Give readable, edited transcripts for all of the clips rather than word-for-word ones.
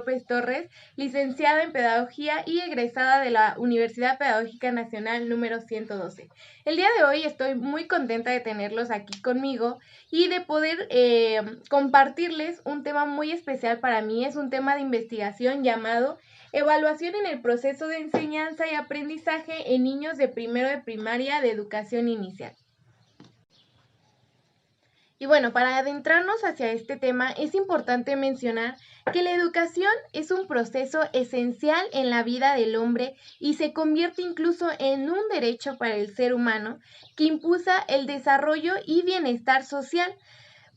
López Torres, licenciada en Pedagogía y egresada de la Universidad Pedagógica Nacional número 112. El día de hoy estoy muy contenta de tenerlos aquí conmigo y de poder compartirles un tema muy especial para mí. Es un tema de investigación llamado Evaluación en el proceso de enseñanza y aprendizaje en niños de primero de primaria de educación inicial. Y bueno, para adentrarnos hacia este tema es importante mencionar que la educación es un proceso esencial en la vida del hombre y se convierte incluso en un derecho para el ser humano que impulsa el desarrollo y bienestar social.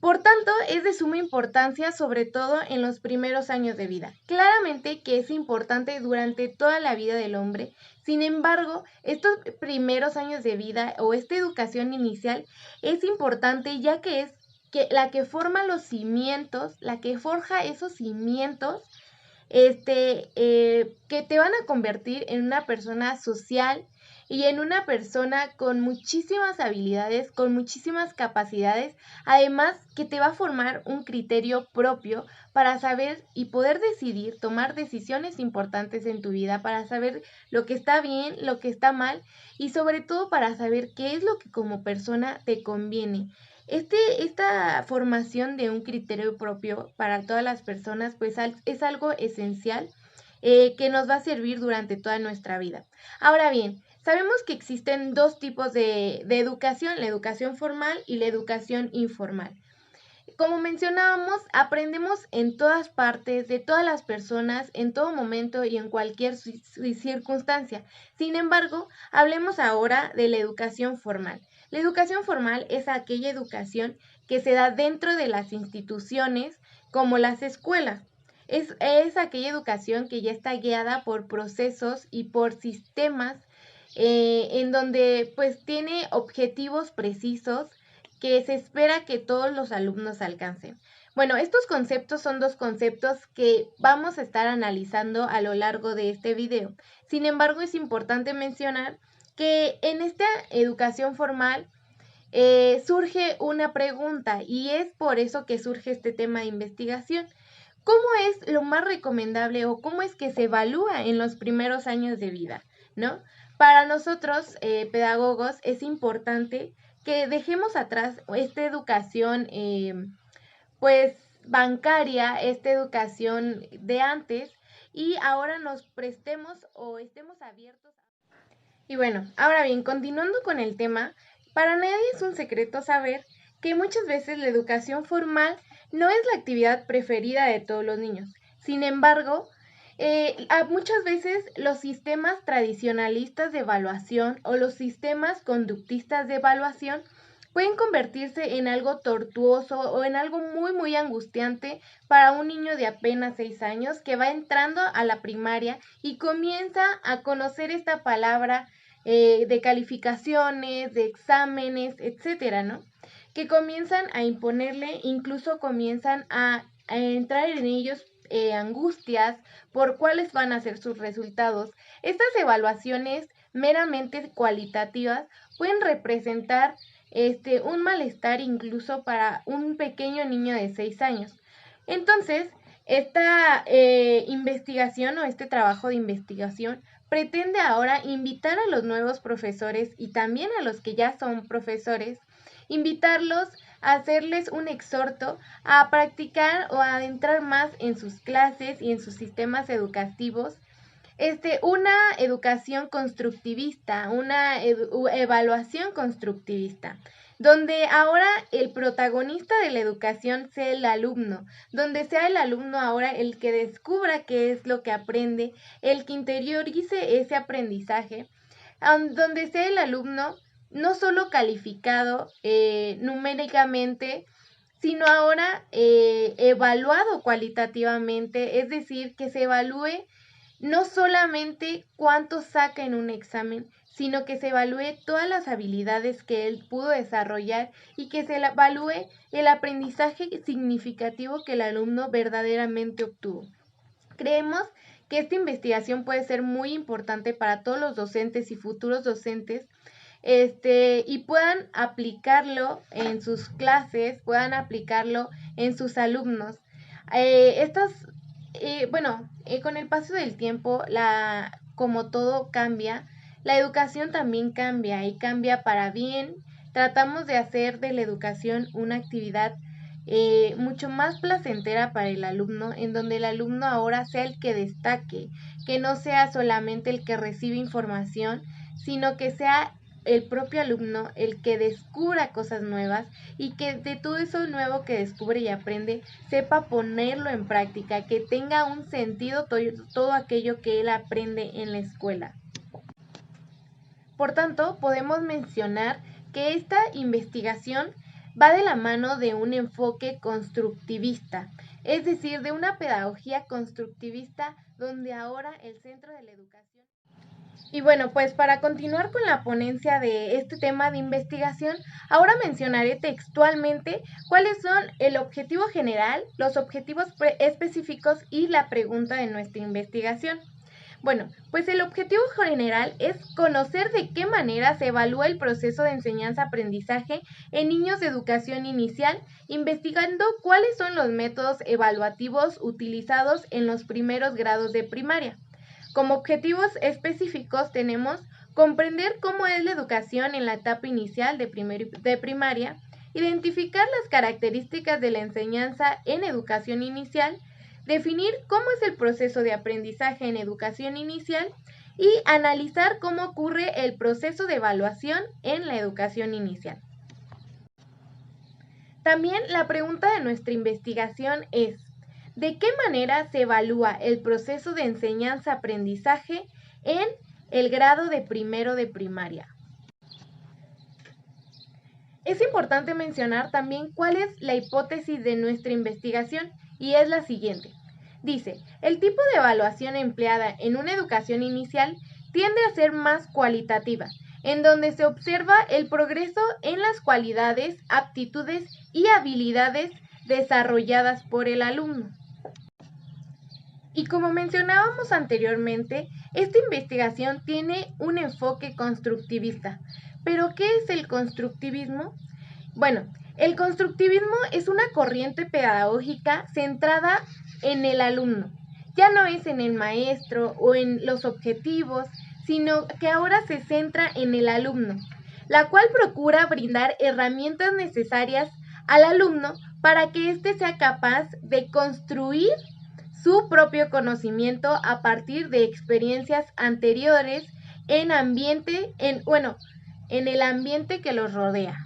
Por tanto, es de suma importancia, sobre todo en los primeros años de vida. Claramente que es importante durante toda la vida del hombre. Sin embargo, estos primeros años de vida o esta educación inicial es importante ya que es la que forma los cimientos, la que forja esos cimientos que te van a convertir en una persona social y en una persona con muchísimas habilidades, con muchísimas capacidades, además que te va a formar un criterio propio para saber y poder decidir, tomar decisiones importantes en tu vida, para saber lo que está bien, lo que está mal y sobre todo para saber qué es lo que como persona te conviene. Esta formación de un criterio propio para todas las personas pues es algo esencial que nos va a servir durante toda nuestra vida. Ahora bien, sabemos que existen dos tipos de educación, la educación formal y la educación informal. Como mencionábamos, aprendemos en todas partes, de todas las personas, en todo momento y en cualquier circunstancia. Sin embargo, hablemos ahora de la educación formal. La educación formal es aquella educación que se da dentro de las instituciones como las escuelas. Es aquella educación que ya está guiada por procesos y por sistemas en donde pues tiene objetivos precisos que se espera que todos los alumnos alcancen. Bueno, estos conceptos son dos conceptos que vamos a estar analizando a lo largo de este video. Sin embargo, es importante mencionar que en esta educación formal surge una pregunta y es por eso que surge este tema de investigación. ¿Cómo es lo más recomendable o cómo es que se evalúa en los primeros años de vida? ¿No? Para nosotros, pedagogos, es importante que dejemos atrás esta educación, pues, bancaria, esta educación de antes y ahora nos prestemos o estemos abiertos. Y bueno, ahora bien, continuando con el tema, para nadie es un secreto saber que muchas veces la educación formal no es la actividad preferida de todos los niños. Sin embargo, muchas veces los sistemas tradicionalistas de evaluación o los sistemas conductistas de evaluación pueden convertirse en algo tortuoso o en algo muy angustiante para un niño de apenas 6 años que va entrando a la primaria y comienza a conocer esta palabra de calificaciones, de exámenes, etcétera, ¿no? Que comienzan a imponerle, incluso comienzan a entrar en ellos angustias por cuáles van a ser sus resultados. Estas evaluaciones meramente cualitativas pueden representar un malestar incluso para un pequeño niño de 6 años. Entonces, esta investigación o este trabajo de investigación pretende ahora invitar a los nuevos profesores y también a los que ya son profesores, invitarlos a hacerles un exhorto a practicar o a adentrar más en sus clases y en sus sistemas educativos una educación constructivista, una evaluación constructivista, donde ahora el protagonista de la educación sea el alumno, donde sea el alumno ahora el que descubra qué es lo que aprende, el que interiorice ese aprendizaje, donde sea el alumno no solo calificado numéricamente, sino ahora evaluado cualitativamente, es decir, que se evalúe no solamente cuánto saca en un examen, sino que se evalúe todas las habilidades que él pudo desarrollar y que se evalúe el aprendizaje significativo que el alumno verdaderamente obtuvo. Creemos que esta investigación puede ser muy importante para todos los docentes y futuros docentes y puedan aplicarlo en sus clases, puedan aplicarlo en sus alumnos. Estas con el paso del tiempo, como todo cambia, la educación también cambia y cambia para bien. Tratamos de hacer de la educación una actividad mucho más placentera para el alumno, en donde el alumno ahora sea el que destaque, que no sea solamente el que recibe información, sino que sea el propio alumno el que descubra cosas nuevas y que de todo eso nuevo que descubre y aprende sepa ponerlo en práctica, que tenga un sentido todo aquello que él aprende en la escuela. Por tanto, podemos mencionar que esta investigación va de la mano de un enfoque constructivista, es decir, de una pedagogía constructivista donde ahora el centro de la educación. Y bueno, pues para continuar con la ponencia de este tema de investigación, ahora mencionaré textualmente cuáles son el objetivo general, los objetivos específicos y la pregunta de nuestra investigación. Bueno, pues el objetivo general es conocer de qué manera se evalúa el proceso de enseñanza-aprendizaje en niños de educación inicial, investigando cuáles son los métodos evaluativos utilizados en los primeros grados de primaria. Como objetivos específicos tenemos comprender cómo es la educación en la etapa inicial de primaria, identificar las características de la enseñanza en educación inicial, definir cómo es el proceso de aprendizaje en educación inicial y analizar cómo ocurre el proceso de evaluación en la educación inicial. También la pregunta de nuestra investigación es: ¿de qué manera se evalúa el proceso de enseñanza-aprendizaje en el grado de primero de primaria? Es importante mencionar también cuál es la hipótesis de nuestra investigación y es la siguiente. Dice, el tipo de evaluación empleada en una educación inicial tiende a ser más cualitativa, en donde se observa el progreso en las cualidades, aptitudes y habilidades desarrolladas por el alumno. Y como mencionábamos anteriormente, esta investigación tiene un enfoque constructivista. ¿Pero qué es el constructivismo? Bueno, el constructivismo es una corriente pedagógica centrada en el alumno. Ya no es en el maestro o en los objetivos, sino que ahora se centra en el alumno, la cual procura brindar herramientas necesarias al alumno para que éste sea capaz de construir su propio conocimiento a partir de experiencias anteriores en el ambiente que los rodea.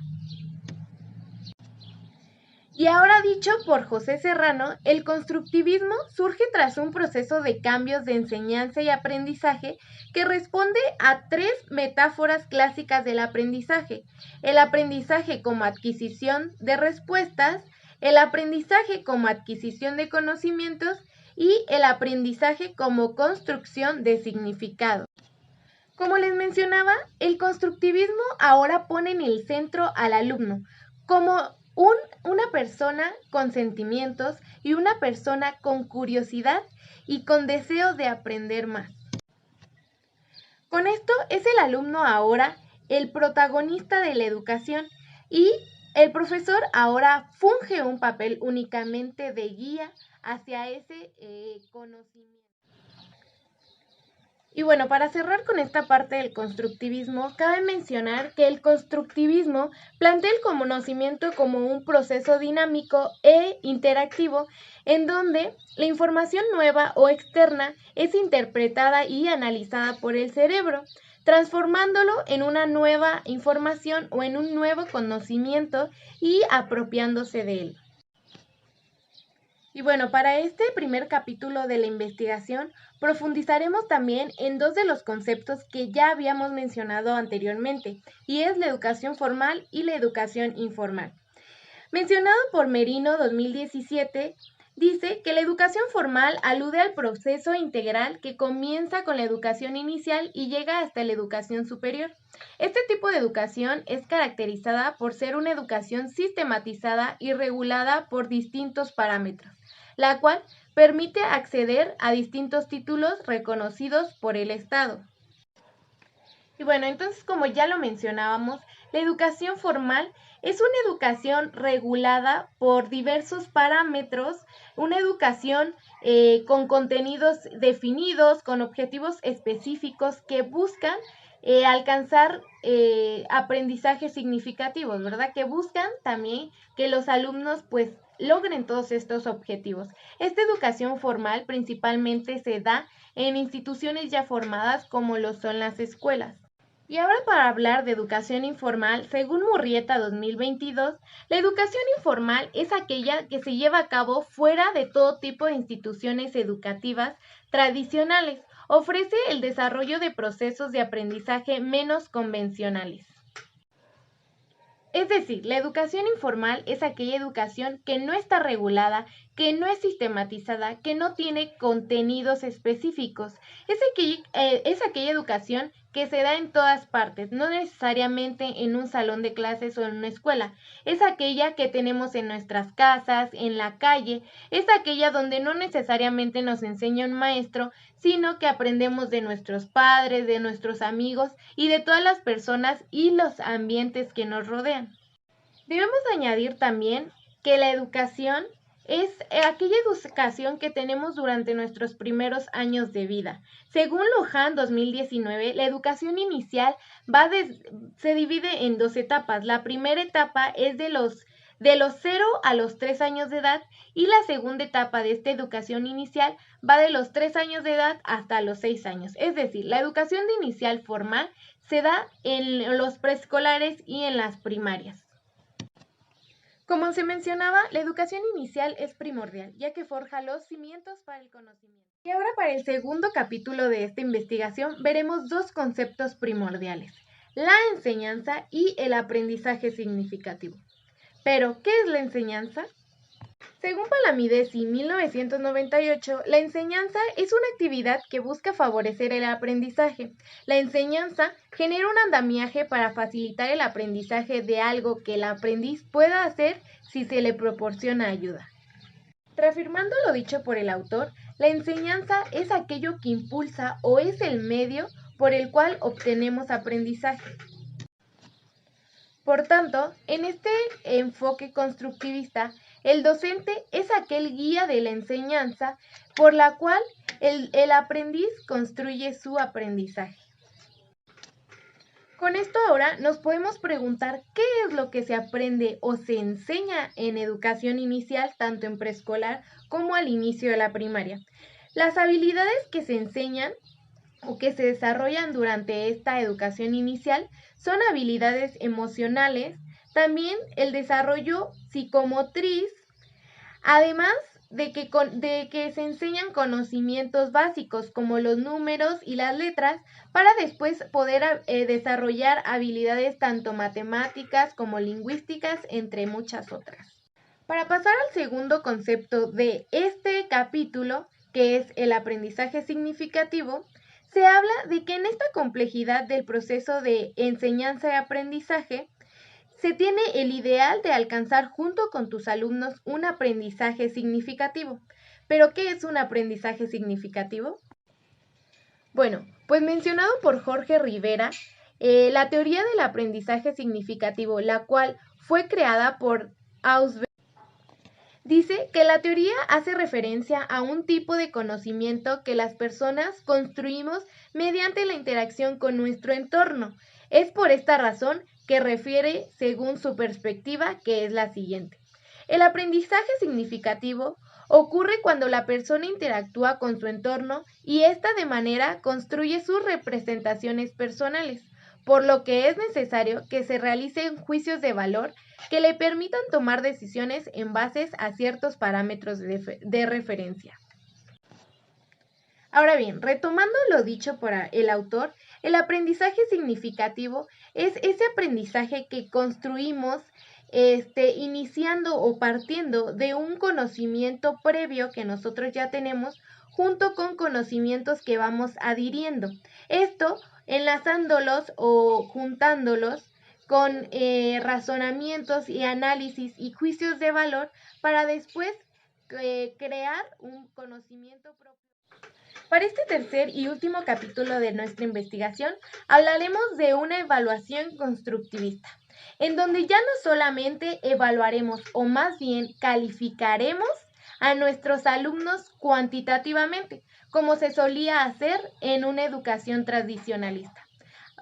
Y ahora dicho por José Serrano, el constructivismo surge tras un proceso de cambios de enseñanza y aprendizaje que responde a tres metáforas clásicas del aprendizaje: el aprendizaje como adquisición de respuestas, el aprendizaje como adquisición de conocimientos y el aprendizaje como construcción de significado. Como les mencionaba, el constructivismo ahora pone en el centro al alumno como una persona con sentimientos y una persona con curiosidad y con deseo de aprender más. Con esto es el alumno ahora el protagonista de la educación y el profesor ahora funge un papel únicamente de guía hacia ese conocimiento. Y bueno, para cerrar con esta parte del constructivismo, cabe mencionar que el constructivismo plantea el conocimiento como un proceso dinámico e interactivo en donde la información nueva o externa es interpretada y analizada por el cerebro, transformándolo en una nueva información o en un nuevo conocimiento y apropiándose de él. Y bueno, para este primer capítulo de la investigación profundizaremos también en dos de los conceptos que ya habíamos mencionado anteriormente, y es la educación formal y la educación informal. Mencionado por Merino 2017, dice que la educación formal alude al proceso integral que comienza con la educación inicial y llega hasta la educación superior. Este tipo de educación es caracterizada por ser una educación sistematizada y regulada por distintos parámetros, la cual permite acceder a distintos títulos reconocidos por el Estado. Y bueno, entonces como ya lo mencionábamos, La educación formal es una educación regulada por diversos parámetros, una educación con contenidos definidos, con objetivos específicos que buscan alcanzar aprendizajes significativos, ¿verdad? Que buscan también que los alumnos pues logren todos estos objetivos. Esta educación formal principalmente se da en instituciones ya formadas como lo son las escuelas. Y ahora para hablar de educación informal, según Murrieta 2022, la educación informal es aquella que se lleva a cabo fuera de todo tipo de instituciones educativas tradicionales. Ofrece el desarrollo de procesos de aprendizaje menos convencionales. Es decir, la educación informal es aquella educación que no está regulada, que no es sistematizada, que no tiene contenidos específicos. Es aquella educación que se da en todas partes, no necesariamente en un salón de clases o en una escuela. Es aquella que tenemos en nuestras casas, en la calle. Es aquella donde no necesariamente nos enseña un maestro, sino que aprendemos de nuestros padres, de nuestros amigos y de todas las personas y los ambientes que nos rodean. Debemos añadir también que la educación es aquella educación que tenemos durante nuestros primeros años de vida. Según Luján 2019, la educación inicial se divide en dos etapas. La primera etapa es de los 0 a los 3 años de edad y la segunda etapa de esta educación inicial va de los 3 años de edad hasta los 6 años. Es decir, la educación inicial formal se da en los preescolares y en las primarias. Como se mencionaba, la educación inicial es primordial, ya que forja los cimientos para el conocimiento. Y ahora para el segundo capítulo de esta investigación veremos dos conceptos primordiales, la enseñanza y el aprendizaje significativo. Pero, ¿qué es la enseñanza? Según Palamidesi 1998, la enseñanza es una actividad que busca favorecer el aprendizaje. La enseñanza genera un andamiaje para facilitar el aprendizaje de algo que el aprendiz pueda hacer si se le proporciona ayuda. Reafirmando lo dicho por el autor, la enseñanza es aquello que impulsa o es el medio por el cual obtenemos aprendizaje. Por tanto, en este enfoque constructivista, el docente es aquel guía de la enseñanza por la cual el aprendiz construye su aprendizaje. Con esto ahora nos podemos preguntar qué es lo que se aprende o se enseña en educación inicial, tanto en preescolar como al inicio de la primaria. Las habilidades que se enseñan o que se desarrollan durante esta educación inicial son habilidades emocionales, también el desarrollo psicomotriz, además de que se enseñan conocimientos básicos como los números y las letras para después poder desarrollar habilidades tanto matemáticas como lingüísticas, entre muchas otras. Para pasar al segundo concepto de este capítulo, que es el aprendizaje significativo, se habla de que en esta complejidad del proceso de enseñanza y aprendizaje, se tiene el ideal de alcanzar junto con tus alumnos un aprendizaje significativo. ¿Pero qué es un aprendizaje significativo? Bueno, pues mencionado por Jorge Rivera, la teoría del aprendizaje significativo, la cual fue creada por Ausberg, dice que la teoría hace referencia a un tipo de conocimiento que las personas construimos mediante la interacción con nuestro entorno. Es por esta razón que refiere según su perspectiva, que es la siguiente. El aprendizaje significativo ocurre cuando la persona interactúa con su entorno y ésta de manera construye sus representaciones personales, por lo que es necesario que se realicen juicios de valor que le permitan tomar decisiones en base a ciertos parámetros de referencia. Ahora bien, retomando lo dicho por el autor, el aprendizaje significativo es ese aprendizaje que construimos iniciando o partiendo de un conocimiento previo que nosotros ya tenemos junto con conocimientos que vamos adhiriendo. Esto enlazándolos o juntándolos con razonamientos y análisis y juicios de valor para después crear un conocimiento propio. Para este tercer y último capítulo de nuestra investigación, hablaremos de una evaluación constructivista, en donde ya no solamente evaluaremos o más bien calificaremos a nuestros alumnos cuantitativamente, como se solía hacer en una educación tradicionalista.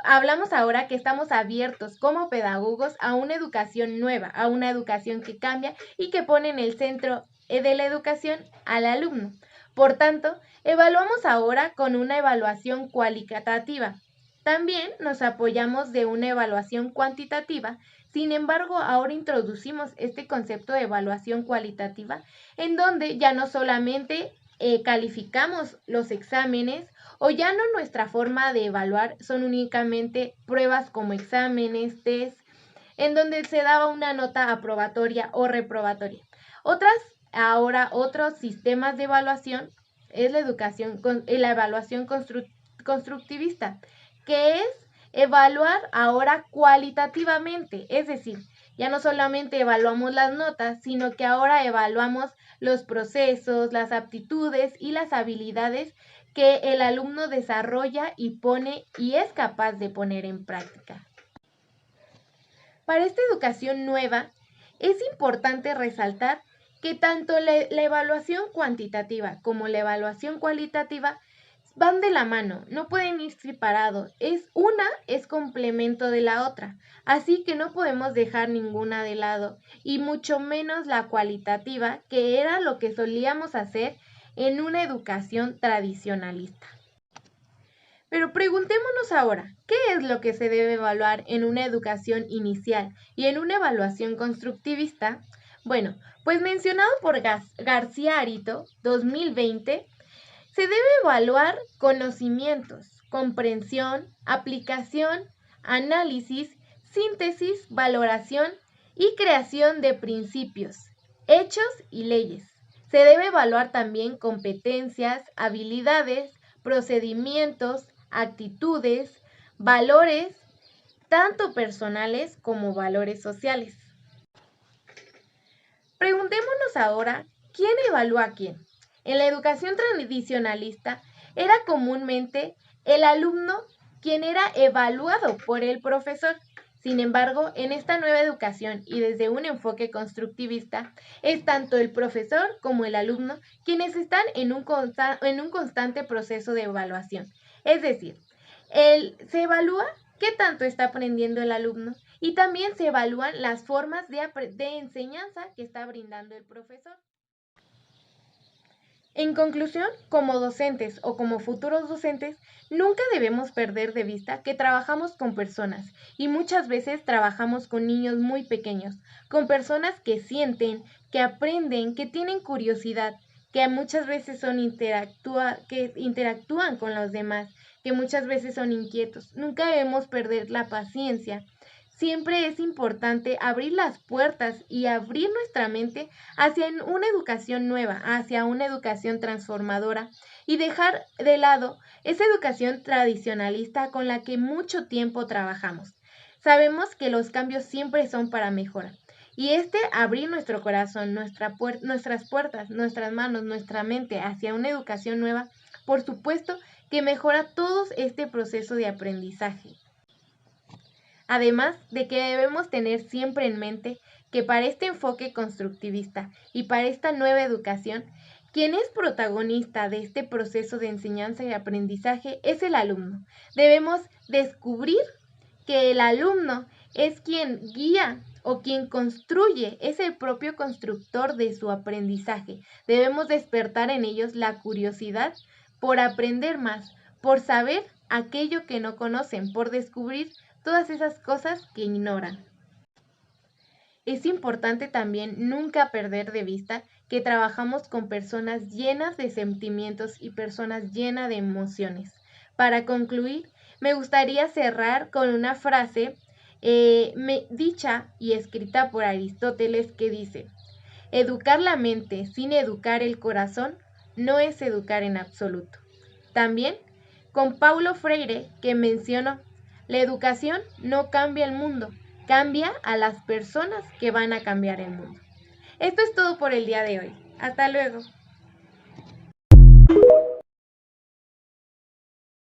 Hablamos ahora que estamos abiertos como pedagogos a una educación nueva, a una educación que cambia y que pone en el centro de la educación al alumno. Por tanto, evaluamos ahora con una evaluación cualitativa. También nos apoyamos de una evaluación cuantitativa. Sin embargo, ahora introducimos este concepto de evaluación cualitativa, en donde ya no solamente calificamos los exámenes, o ya no nuestra forma de evaluar son únicamente pruebas como exámenes, test, en donde se daba una nota aprobatoria o reprobatoria. Otros sistemas de evaluación es la evaluación constructivista, que es evaluar ahora cualitativamente, es decir, ya no solamente evaluamos las notas, sino que ahora evaluamos los procesos, las aptitudes y las habilidades que el alumno desarrolla y pone y es capaz de poner en práctica. Para esta educación nueva, es importante resaltar que tanto la evaluación cuantitativa como la evaluación cualitativa van de la mano, no pueden ir separados. Una es complemento de la otra, así que no podemos dejar ninguna de lado, y mucho menos la cualitativa, que era lo que solíamos hacer en una educación tradicionalista. Pero preguntémonos ahora, ¿qué es lo que se debe evaluar en una educación inicial y en una evaluación constructivista? Bueno, pues mencionado por García Arito, 2020, se debe evaluar conocimientos, comprensión, aplicación, análisis, síntesis, valoración y creación de principios, hechos y leyes. Se debe evaluar también competencias, habilidades, procedimientos, actitudes, valores, tanto personales como valores sociales. Preguntémonos ahora, ¿quién evalúa a quién? En la educación tradicionalista era comúnmente el alumno quien era evaluado por el profesor. Sin embargo, en esta nueva educación y desde un enfoque constructivista, es tanto el profesor como el alumno quienes están en un constante proceso de evaluación. Es decir, se evalúa qué tanto está aprendiendo el alumno y también se evalúan las formas de enseñanza que está brindando el profesor. En conclusión, como docentes o como futuros docentes, nunca debemos perder de vista que trabajamos con personas y muchas veces trabajamos con niños muy pequeños, con personas que sienten, que aprenden, que tienen curiosidad, que muchas veces que interactúan con los demás, que muchas veces son inquietos. Nunca debemos perder la paciencia. Siempre es importante abrir las puertas y abrir nuestra mente hacia una educación nueva, hacia una educación transformadora y dejar de lado esa educación tradicionalista con la que mucho tiempo trabajamos. Sabemos que los cambios siempre son para mejora. Y abrir nuestro corazón, nuestras puertas, nuestras manos, nuestra mente hacia una educación nueva, por supuesto que mejora todo este proceso de aprendizaje. Además de que debemos tener siempre en mente que para este enfoque constructivista y para esta nueva educación, quien es protagonista de este proceso de enseñanza y aprendizaje es el alumno. Debemos descubrir que el alumno es quien guía o quien construye, es el propio constructor de su aprendizaje. Debemos despertar en ellos la curiosidad por aprender más, por saber aquello que no conocen, por descubrir todas esas cosas que ignoran. Es importante también nunca perder de vista que trabajamos con personas llenas de sentimientos y personas llenas de emociones. Para concluir, me gustaría cerrar con una frase dicha y escrita por Aristóteles que dice: educar la mente sin educar el corazón no es educar en absoluto. También con Paulo Freire, que mencionó: la educación no cambia el mundo, cambia a las personas que van a cambiar el mundo. Esto es todo por el día de hoy. Hasta luego.